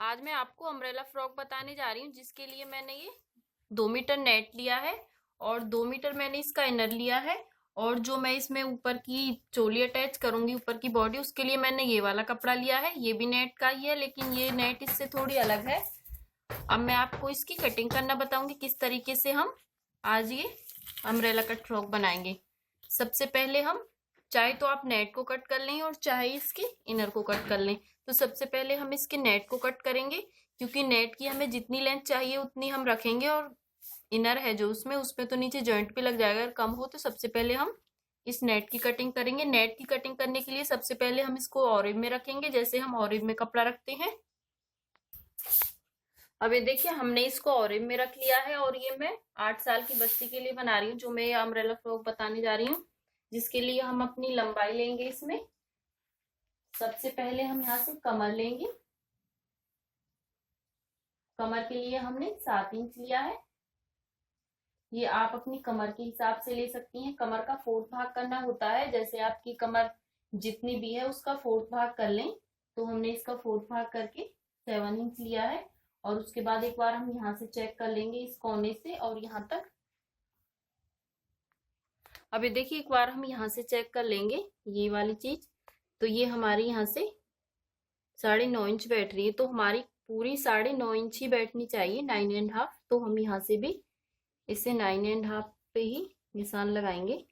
आज मैं आपको अम्ब्रेला फ्रॉक बताने जा रही हूँ, जिसके लिए मैंने ये 2 मीटर नेट लिया है और 2 मीटर मैंने इसका इनर लिया है। और जो मैं इसमें ऊपर की चोली अटैच करूंगी, ऊपर की बॉडी, उसके लिए मैंने ये वाला कपड़ा लिया है। ये भी नेट का ही है, लेकिन ये नेट इससे थोड़ी अलग है। अब मैं आपको इसकी कटिंग करना बताऊंगी, किस तरीके से हम आज ये अम्ब्रेला कट फ्रॉक बनाएंगे। सबसे पहले हम चाहे तो आप नेट को कट कर लें और चाहे इसके इनर को कट कर लें। तो सबसे पहले हम इसके नेट को कट करेंगे, क्योंकि नेट की हमें जितनी लेंथ चाहिए उतनी हम रखेंगे, और इनर है जो उसमें तो नीचे जॉइंट भी लग जाएगा अगर कम हो। तो सबसे पहले हम इस नेट की कटिंग करेंगे। नेट की कटिंग करने के लिए सबसे पहले हम इसको ऑरिव में रखेंगे, जैसे हम ऑरिव में कपड़ा रखते हैं। अब ये देखिए, हमने इसको ऑरिव में रख लिया है और ये मैं 8 साल की बच्ची के लिए बना रही हूँ, जो मैं ये अम्ब्रेला फ्रॉक बताने जा रही हूँ, जिसके लिए हम अपनी लंबाई लेंगे। इसमें सबसे पहले हम यहाँ से कमर लेंगे। कमर के लिए हमने 7 इंच लिया है। ये आप अपनी कमर के हिसाब से ले सकती हैं। कमर का 4th भाग करना होता है, जैसे आपकी कमर जितनी भी है उसका 4th भाग कर लें। तो हमने इसका 4th भाग करके 7 इंच लिया है। और उसके बाद एक बार हम यहाँ से चेक कर लेंगे, इस कोने से और यहाँ तक। अब ये देखिए, एक बार हम यहाँ से चेक कर लेंगे ये वाली चीज। तो ये हमारी यहाँ से 9.5 इंच बैठ रही है, तो हमारी पूरी 9.5 इंच ही बैठनी चाहिए, 9.5। तो हम यहाँ से भी इसे 9.5 पे ही निशान लगाएंगे।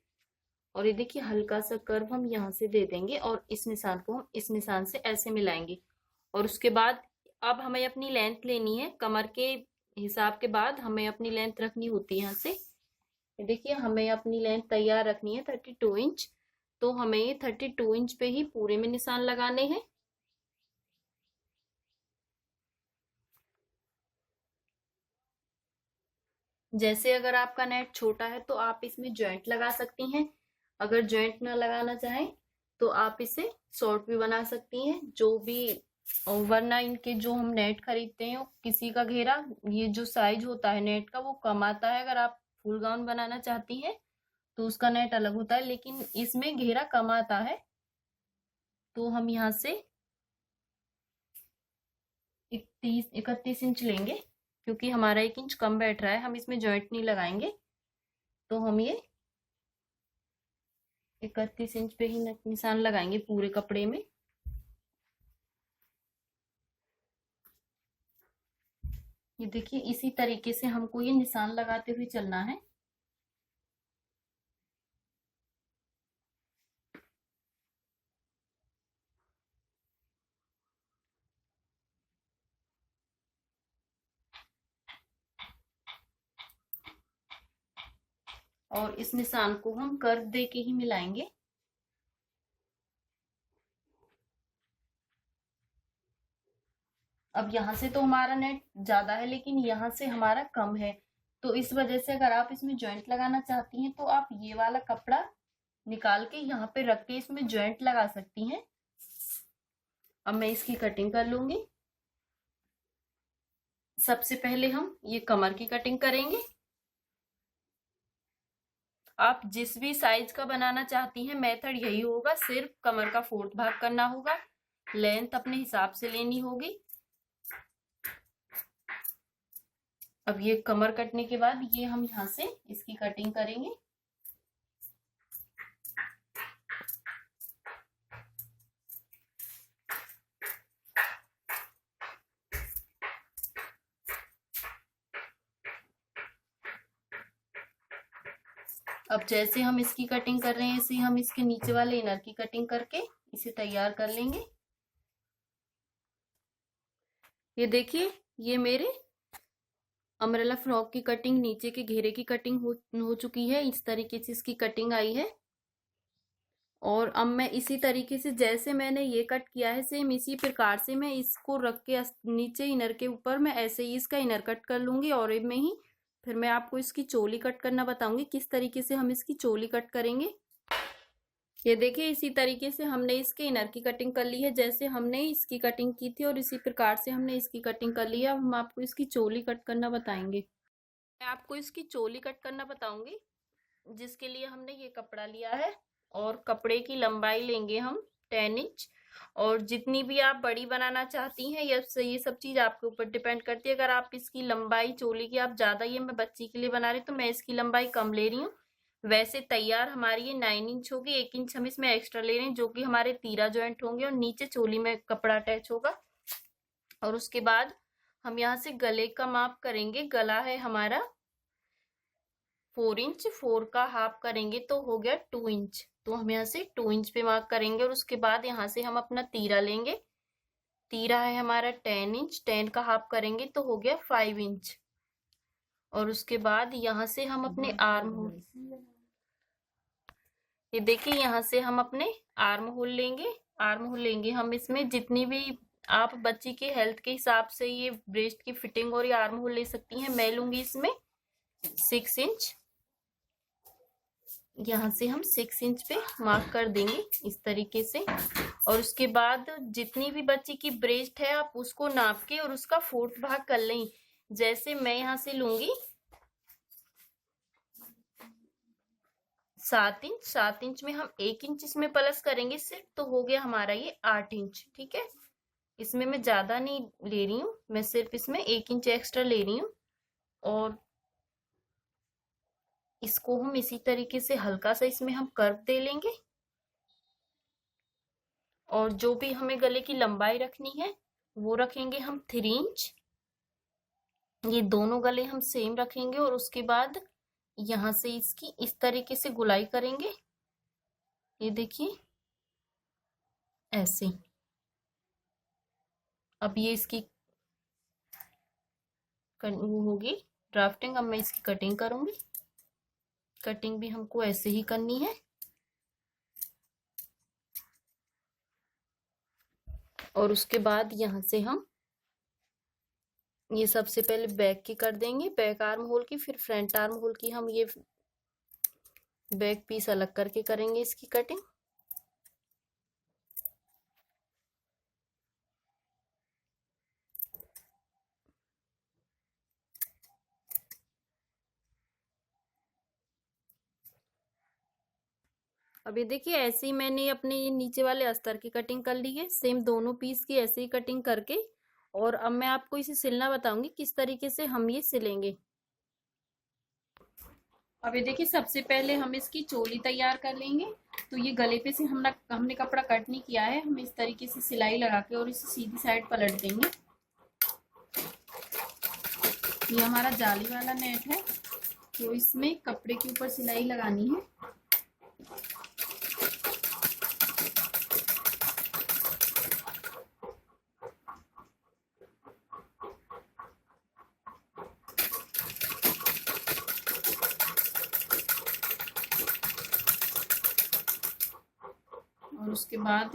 और ये देखिए, हल्का सा कर्व हम यहाँ से दे देंगे और इस निशान को हम इस निशान से ऐसे मिलाएंगे। और उसके बाद अब हमें अपनी लेंथ लेनी है। कमर के हिसाब के बाद हमें अपनी लेंथ रखनी होती है। यहाँ से देखिए, हमें अपनी लेंथ तैयार रखनी है 32 इंच। तो हमें ये 32 इंच पे ही पूरे में निशान लगाने हैं। जैसे अगर आपका नेट छोटा है तो आप इसमें जॉइंट लगा सकती हैं। अगर जॉइंट ना लगाना चाहें तो आप इसे शॉर्ट भी बना सकती हैं, जो भी। वरना इनके जो हम नेट खरीदते हैं, किसी का घेरा, ये जो साइज होता है नेट का, वो कम आता है। अगर आप फुल गाउन बनाना चाहती हैं तो उसका नेट अलग होता है, लेकिन इसमें घेरा कम आता है। तो हम यहाँ से 31 इंच लेंगे, क्योंकि हमारा 1 इंच कम बैठ रहा है, हम इसमें जॉइंट नहीं लगाएंगे। तो हम ये 31 इंच पे ही निशान लगाएंगे पूरे कपड़े में। ये देखिए, इसी तरीके से हमको ये निशान लगाते हुए चलना है। और इस निशान को हम कर्व दे के ही मिलाएंगे। अब यहाँ से तो हमारा नेट ज्यादा है, लेकिन यहाँ से हमारा कम है। तो इस वजह से अगर आप इसमें जॉइंट लगाना चाहती हैं तो आप ये वाला कपड़ा निकाल के यहाँ पे रख के इसमें जॉइंट लगा सकती हैं। अब मैं इसकी कटिंग कर लूंगी। सबसे पहले हम ये कमर की कटिंग करेंगे। आप जिस भी साइज का बनाना चाहती हैं, मेथड यही होगा, सिर्फ कमर का 4th भाग करना होगा। लेंथ अपने हिसाब से लेनी होगी। अब ये कमर कटने के बाद ये हम यहाँ से इसकी कटिंग करेंगे। अब जैसे हम इसकी कटिंग कर रहे हैं, ऐसे हम इसके नीचे वाले इनर की कटिंग करके इसे तैयार कर लेंगे। ये देखिए, ये मेरे अम्ब्रेला फ्रॉक की कटिंग, नीचे के घेरे की कटिंग हो चुकी है। इस तरीके से इसकी कटिंग आई है। और अब मैं इसी तरीके से, जैसे मैंने ये कट किया है, सेम इसी प्रकार से मैं इसको रख के नीचे इनर के ऊपर मैं ऐसे ही इसका इनर कट कर लूंगी और में ही। फिर मैं आपको इसकी चोली कट करना बताऊंगी, किस तरीके से हम इसकी चोली कट करेंगे। ये देखिए, इसी तरीके से हमने इसके इनर की कटिंग कर ली है, जैसे हमने इसकी कटिंग की थी, और इसी प्रकार से हमने इसकी कटिंग कर ली है। अब हम आपको इसकी चोली कट करना बताएंगे। मैं आपको इसकी चोली कट करना बताऊंगी, जिसके लिए हमने ये कपड़ा लिया है। और कपड़े की लंबाई लेंगे हम 10 इंच। और जितनी भी आप बड़ी बनाना चाहती हैं, ये सब चीज आपके ऊपर डिपेंड करती है। अगर आप इसकी लंबाई चोली की आप ज्यादा, ये मैं बच्ची के लिए बना रही हूँ तो मैं इसकी लंबाई कम ले रही हूँ। वैसे तैयार हमारी ये 9 इंच होगी, 1 इंच हम इसमें एक्स्ट्रा ले रहे हैं जो कि हमारे तीरा जॉइंट होंगे और नीचे चोली में कपड़ा अटैच होगा। और उसके बाद हम यहाँ से गले का माप करेंगे। गला है हमारा 4 इंच, 4 का हाफ करेंगे तो हो गया 2 इंच। तो हम यहाँ से 2 इंच पे मार्क करेंगे और उसके बाद यहाँ से हम अपना तीरा लेंगे। तीरा है हमारा 10 इंच, 10 का हाफ करेंगे तो हो गया 5 इंच। और उसके बाद यहाँ से हम अपने आर्म होल, ये देखिए यहाँ से हम अपने आर्म होल लेंगे। आर्म होल लेंगे हम, इसमें जितनी भी आप बच्ची के हेल्थ के हिसाब से ये ब्रेस्ट की फिटिंग और ये आर्म होल ले सकती हैं। मैं लूंगी इसमें 6 इंच। यहाँ से हम 6 इंच पे मार्क कर देंगे इस तरीके से। और उसके बाद जितनी भी बच्ची की ब्रेस्ट है आप उसको नाप के और उसका 4th भाग कर लें। जैसे मैं यहाँ से लूंगी 7 इंच, 7 इंच में हम 1 इंच इसमें प्लस करेंगे सिर्फ, तो हो गया हमारा ये 8 इंच। ठीक है, इसमें मैं ज्यादा नहीं ले रही हूँ, मैं सिर्फ इसमें 1 इंच एक्स्ट्रा ले रही हूँ। और इसको हम इसी तरीके से हल्का सा इसमें हम कर्व दे लेंगे। और जो भी हमें गले की लंबाई रखनी है वो रखेंगे हम 3 इंच। ये दोनों गले हम सेम रखेंगे और उसके बाद यहाँ से इसकी इस तरीके से गुलाई करेंगे। ये देखिए ऐसे। अब ये इसकी वो होगी ड्राफ्टिंग। अब मैं इसकी कटिंग करूंगी। कटिंग भी हमको ऐसे ही करनी है। और उसके बाद यहाँ से हम ये सबसे पहले बैक की कर देंगे, बैक आर्म होल की, फिर फ्रंट आर्म होल की हम ये बैक पीस अलग करके करेंगे इसकी कटिंग। अब ये देखिए ऐसे ही मैंने अपने ये नीचे वाले अस्तर की कटिंग कर ली है, सेम दोनों पीस की ऐसे ही कटिंग करके। और अब मैं आपको इसे सिलना बताऊंगी किस तरीके से हम ये सिलेंगे। अब ये देखिए सबसे पहले हम इसकी चोली तैयार कर लेंगे। तो ये गले पे से हमने कपड़ा कट नहीं किया है, हम इस तरीके से सिलाई लगा के और इसे सीधी साइड पलट देंगे। ये हमारा जाली वाला नेट है तो इसमें कपड़े के ऊपर सिलाई लगानी है। और उसके बाद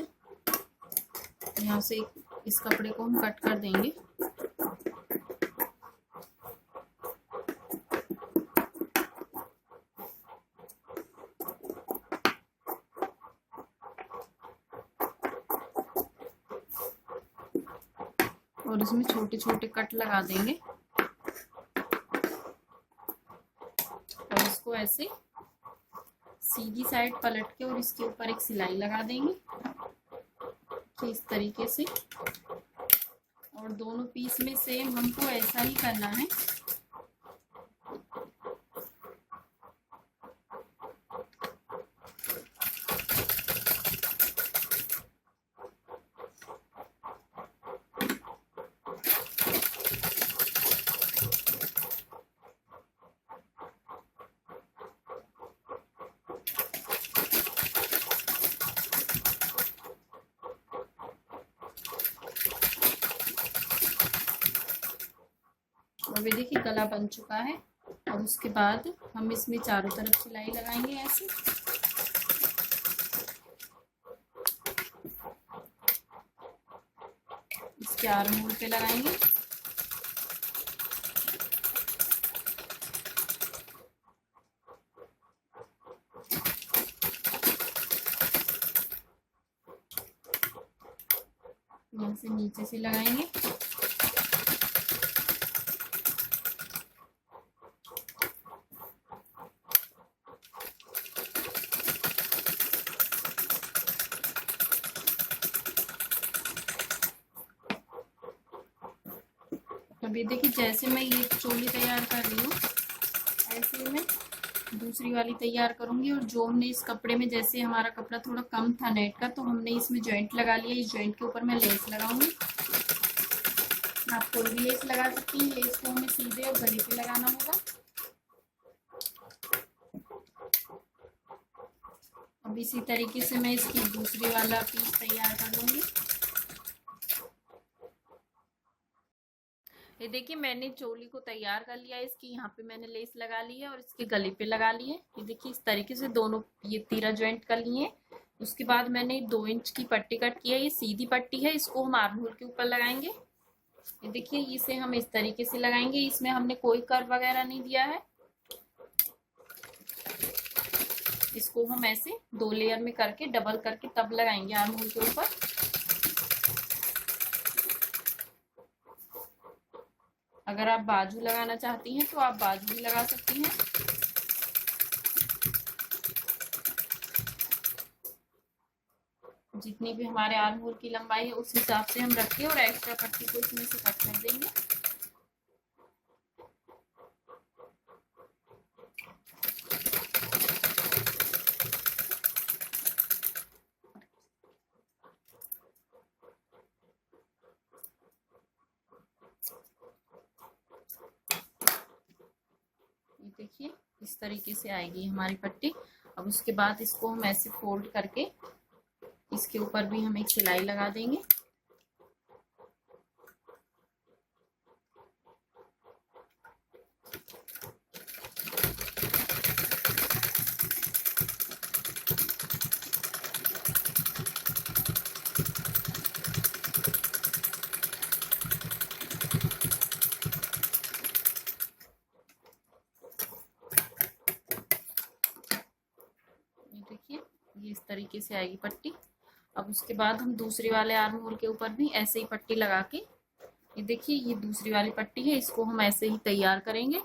यहाँ से इस कपड़े को हम कट कर देंगे। और इसमें छोटे छोटे कट लगा देंगे और इसको ऐसे सीधी साइड पलट के और इसके ऊपर एक सिलाई लगा देंगे इस तरीके से। और दोनों पीस में सेम हमको ऐसा ही करना है। अब ये देखिए गला बन चुका है। और उसके बाद हम इसमें चारों तरफ सिलाई लगाएंगे ऐसे। इसके आर्म होल पे लगाएंगे। यहाँ से नीचे से लगाएंगे। अभी देखिए जैसे मैं ये चोली तैयार कर रही हूँ ऐसे ही मैं दूसरी वाली तैयार करूंगी। और जो हमने इस कपड़े में, जैसे हमारा कपड़ा थोड़ा कम था नेट का, तो हमने इसमें जॉइंट लगा लिया। इस जॉइंट के ऊपर मैं लेस लगाऊंगी। आप कोई भी लेस लगा सकती हैं। लेस को हमें सीधे और गले पे लगाना होगा। अब इसी तरीके से मैं इसकी दूसरी वाला पीस तैयार कर लूंगी। ये देखिए मैंने चोली को तैयार कर लिया है। इसकी यहाँ पे मैंने लेस लगा ली है और इसके गले पे लगा ली है। ये देखिए इस तरीके से दोनों ये तीरा ज्वाइंट कर लिए। उसके बाद मैंने 2 इंच की पट्टी कट की है। ये सीधी पट्टी है, इसको हम आर्म होल के ऊपर लगाएंगे। ये देखिए इसे हम इस तरीके से लगाएंगे। इसमें हमने कोई कर्व वगैरह नहीं दिया है। इसको हम ऐसे 2 लेयर में करके डबल करके तब लगाएंगे आर्म होल के ऊपर। अगर आप बाजू लगाना चाहती हैं तो आप बाजू भी लगा सकती हैं। जितनी भी हमारे आर्म होल की लंबाई है उस हिसाब से हम रखें और एक्स्ट्रा पट्टी को इसमें से कट कर देंगे। ये देखिए इस तरीके से आएगी हमारी पट्टी। अब उसके बाद इसको हम ऐसे फोल्ड करके इसके ऊपर भी हम एक सिलाई लगा देंगे। देखिए ये इस तरीके से आएगी पट्टी। अब उसके बाद हम दूसरी वाले आर्म होल के ऊपर भी ऐसे ही पट्टी लगा के, ये देखिए ये दूसरी वाली पट्टी है, इसको हम ऐसे ही तैयार करेंगे।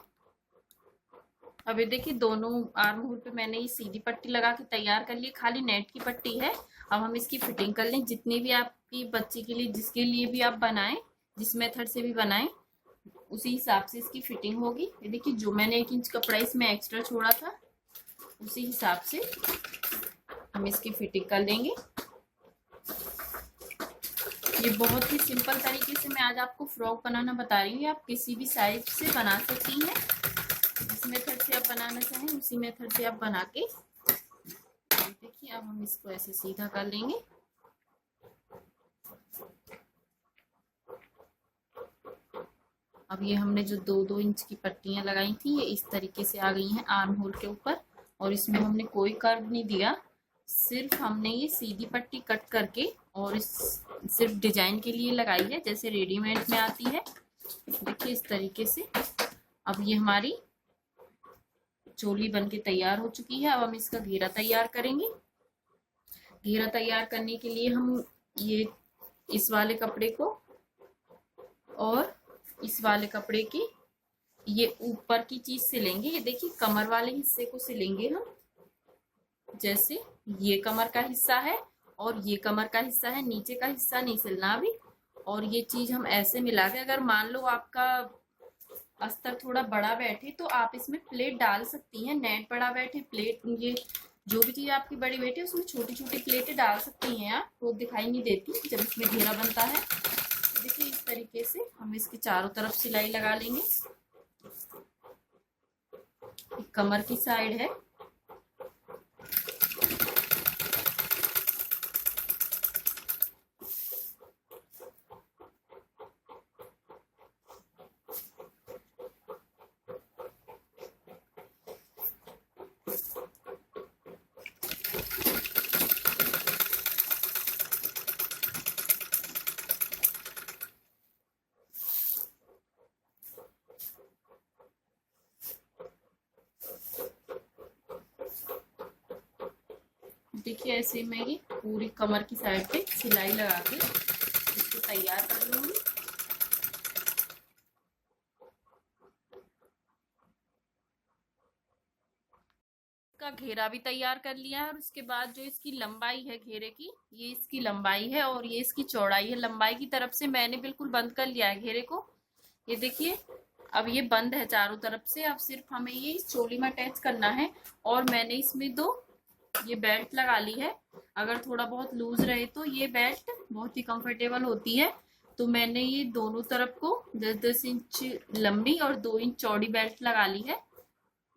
अब ये देखिए दोनों आर्म होल पे मैंने ये सीधी पट्टी लगा के तैयार कर ली। खाली नेट की पट्टी है। अब हम इसकी फिटिंग कर लें। जितनी भी आपकी बच्ची के लिए, जिसके लिए भी आप बनाएं, जिस मेथड से भी बनाएं, उसी हिसाब से इसकी फिटिंग होगी। ये देखिए जो मैंने 1 इंच कपड़ा इसमें एक्स्ट्रा छोड़ा था उसी हिसाब से हम इसकी फिटिंग कर लेंगे। ये बहुत ही सिंपल तरीके से मैं आज आपको फ्रॉक बनाना बता रही हूँ। आप किसी भी साइज से बना सकती हैं। जिस मेथड से आप बनाना चाहें उसी मेथड से आप बना के देखिए। अब हम इसको ऐसे सीधा कर लेंगे। अब ये हमने जो 2-2 इंच की पट्टियां लगाई थी ये इस तरीके से आ गई हैं आर्म होल के ऊपर। और इसमें हमने कोई कर्व नहीं दिया, सिर्फ हमने ये सीधी पट्टी कट करके और इस सिर्फ डिजाइन के लिए लगाई है, जैसे रेडीमेड में आती है। देखिए इस तरीके से अब ये हमारी चोली बनके तैयार हो चुकी है। अब हम इसका घेरा तैयार करेंगे। घेरा तैयार करने के लिए हम ये इस वाले कपड़े को और इस वाले कपड़े की ये ऊपर की चीज सिलेंगे। ये देखिए कमर वाले हिस्से को सिलेंगे हम। जैसे ये कमर का हिस्सा है और ये कमर का हिस्सा है, नीचे का हिस्सा नहीं सिलना अभी। और ये चीज हम ऐसे मिला के, अगर मान लो आपका अस्तर थोड़ा बड़ा बैठे तो आप इसमें प्लेट डाल सकती हैं। नेट बड़ा बैठे, प्लेट, ये जो भी चीज आपकी बड़ी बैठे उसमें छोटी छोटी प्लेटें डाल सकती हैं आप, तो दिखाई नहीं देती जब इसमें घेरा बनता है। देखिए इस तरीके से हम इसके चारों तरफ सिलाई लगा लेंगे। कमर की साइड है। देखिए ऐसे मैं ये पूरी कमर की साइड पे सिलाई लगा के इसको तैयार कर लूंगी। इसका घेरा भी तैयार कर लिया है। और उसके बाद जो इसकी लंबाई है घेरे की, ये इसकी लंबाई है और ये इसकी चौड़ाई है। लंबाई की तरफ से मैंने बिल्कुल बंद कर लिया है घेरे को। ये देखिए अब ये बंद है चारों तरफ से। अब सिर्फ हमें ये इस चोली में अटैच करना है। और मैंने इसमें दो ये बेल्ट लगा ली है। अगर थोड़ा बहुत लूज रहे तो ये बेल्ट बहुत ही कंफर्टेबल होती है। तो मैंने ये दोनों तरफ को 10-10 इंच लंबी और 2 इंच चौड़ी बेल्ट लगा ली है।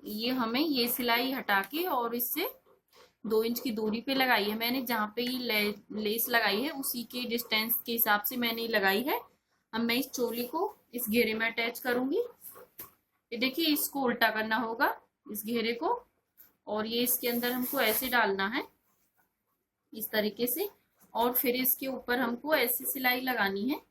ये हमें ये सिलाई हटा के और इससे 2 इंच की दूरी पे लगाई है मैंने। जहाँ पे ये लेस लगाई है उसी के डिस्टेंस के हिसाब से मैंने ये लगाई है। अब मैं इस चोली को इस घेरे में अटैच करूंगी। ये देखिए इसको उल्टा करना होगा इस घेरे को, और ये इसके अंदर हमको ऐसे डालना है इस तरीके से। और फिर इसके ऊपर हमको ऐसी सिलाई लगानी है।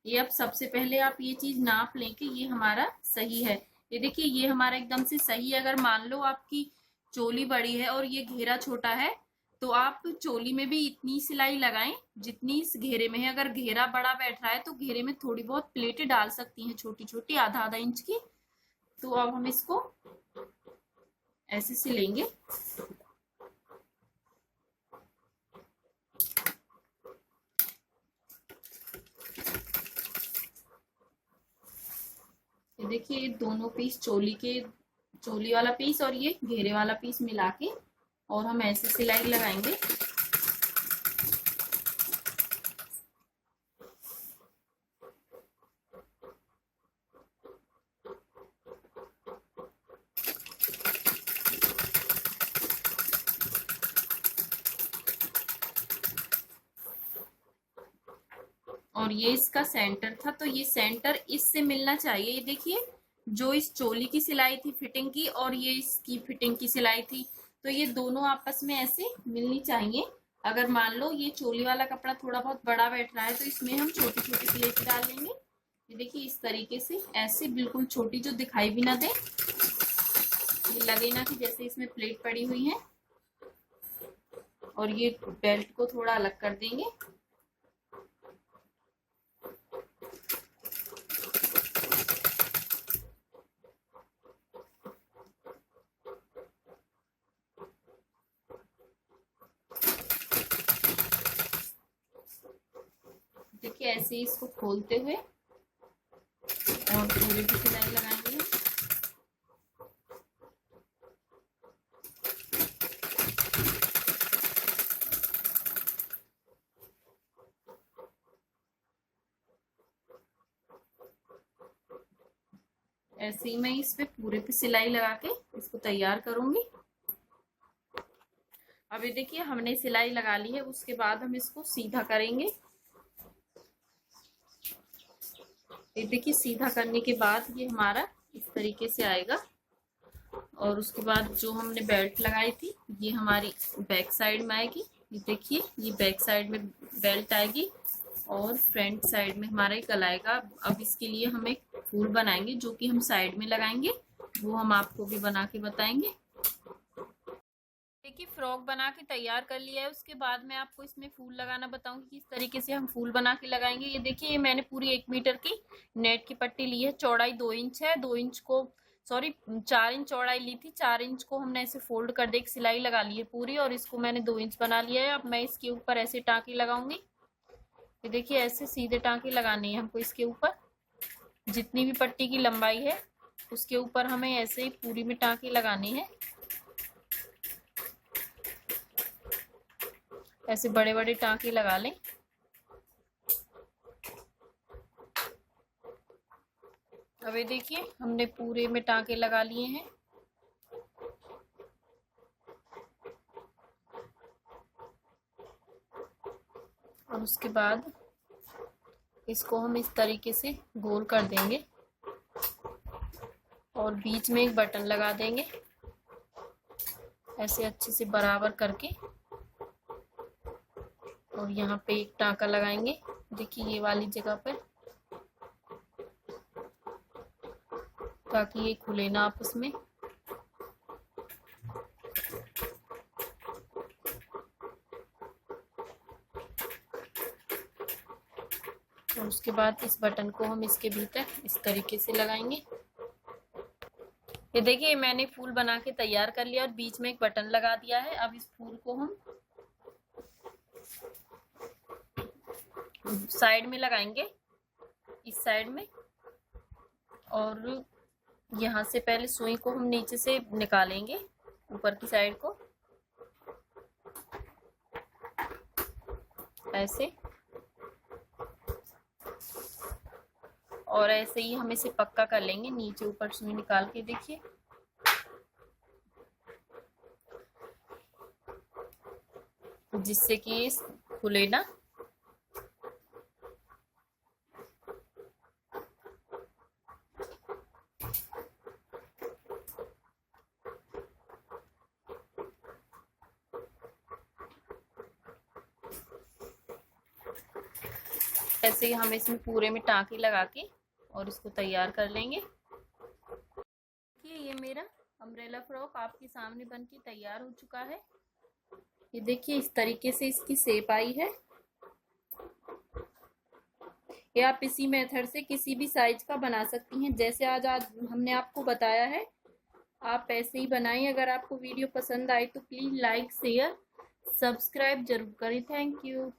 ये अब सबसे पहले आप ये चीज नाप लें कि ये हमारा सही है। ये देखिए ये हमारा एकदम से सही है। अगर मान लो आपकी चोली बड़ी है और ये घेरा छोटा है तो आप चोली में भी इतनी सिलाई लगाएं जितनी इस घेरे में है। अगर घेरा बड़ा बैठ रहा है तो घेरे में थोड़ी बहुत प्लेटें डाल सकती हैं छोटी छोटी, आधा आधा इंच की। तो अब हम इसको ऐसे सिलेंगे। ये देखिए ये दोनों पीस चोली वाला पीस और ये घेरे वाला पीस मिला के और हम ऐसे सिलाई लगाएंगे। और ये इसका सेंटर था तो ये सेंटर इससे मिलना चाहिए। ये देखिए जो इस चोली की सिलाई थी फिटिंग की और ये इसकी फिटिंग की सिलाई थी तो ये दोनों आपस में ऐसे मिलनी चाहिए। अगर मान लो ये चोली वाला कपड़ा थोड़ा बहुत बड़ा बैठ रहा है तो इसमें हम छोटी छोटी प्लेट डाल लेंगे। ये देखिए इस तरीके से ऐसे बिल्कुल छोटी, जो दिखाई भी ना दे, ये लगे ना कि जैसे इसमें प्लेट पड़ी हुई है। और ये बेल्ट को थोड़ा अलग कर देंगे। देखिए ऐसे ही इसको खोलते हुए और पूरे की सिलाई लगाएंगे। ऐसे ही मैं इस पे पूरे पे सिलाई लगा के इसको तैयार करूंगी। अब ये देखिए हमने सिलाई लगा ली है, उसके बाद हम इसको सीधा करेंगे। ये देखिए सीधा करने के बाद ये हमारा इस तरीके से आएगा। और उसके बाद जो हमने बेल्ट लगाई थी ये हमारी बैक साइड में आएगी। ये देखिए ये बैक साइड में बेल्ट आएगी और फ्रंट साइड में हमारा एक गला आएगा। अब इसके लिए हम एक फूल बनाएंगे जो कि हम साइड में लगाएंगे, वो हम आपको भी बना के बताएंगे। देखिए फ्रॉक बना के तैयार कर लिया है। उसके बाद मैं आपको इसमें फूल लगाना बताऊंगी किस तरीके से हम फूल बना के लगाएंगे। ये देखिए ये मैंने पूरी 1 मीटर की नेट की पट्टी ली है। चौड़ाई 2 इंच है। 2 इंच को 4 इंच चौड़ाई ली थी। 4 इंच को हमने ऐसे फोल्ड कर दे एक सिलाई लगा ली है पूरी, और इसको मैंने 2 इंच बना लिया है। अब मैं इसके ऊपर ऐसे टाँके लगाऊंगी। ये देखिए ऐसे सीधे टाँके लगाने हैं हमको। इसके ऊपर जितनी भी पट्टी की लंबाई है उसके ऊपर हमें ऐसे ही पूरी में टाँके लगाने हैं। ऐसे बड़े बड़े टाँके लगा लें। अब ये देखिए हमने पूरे में टाँके लगा लिए हैं। और उसके बाद इसको हम इस तरीके से गोल कर देंगे और बीच में एक बटन लगा देंगे ऐसे अच्छे से बराबर करके। और यहाँ पे एक टाँका लगाएंगे, देखिए ये वाली जगह पर, ताकि ये खुले ना आपस में। और उसके बाद इस बटन को हम इसके भीतर इस तरीके से लगाएंगे। ये देखिए मैंने फूल बना के तैयार कर लिया और बीच में एक बटन लगा दिया है। अब इस फूल को हम साइड में लगाएंगे, इस साइड में। और यहाँ से पहले सुई को हम नीचे से निकालेंगे, ऊपर की साइड को ऐसे, और ऐसे ही हम इसे पक्का कर लेंगे नीचे ऊपर सुई निकाल के। देखिए जिससे कि ये खुले ना। ऐसे ही हम इसमें पूरे में टाँकी लगा के और इसको तैयार कर लेंगे। ये मेरा अम्ब्रेला फ्रॉक आपके सामने बन के तैयार हो चुका है। ये देखिए इस तरीके से इसकी शेप आई है। ये आप इसी मेथड से किसी भी साइज का बना सकती हैं, जैसे आज हमने आपको बताया है आप ऐसे ही बनाएं। अगर आपको वीडियो पसंद आए तो प्लीज लाइक शेयर सब्सक्राइब जरूर करें। Thank you.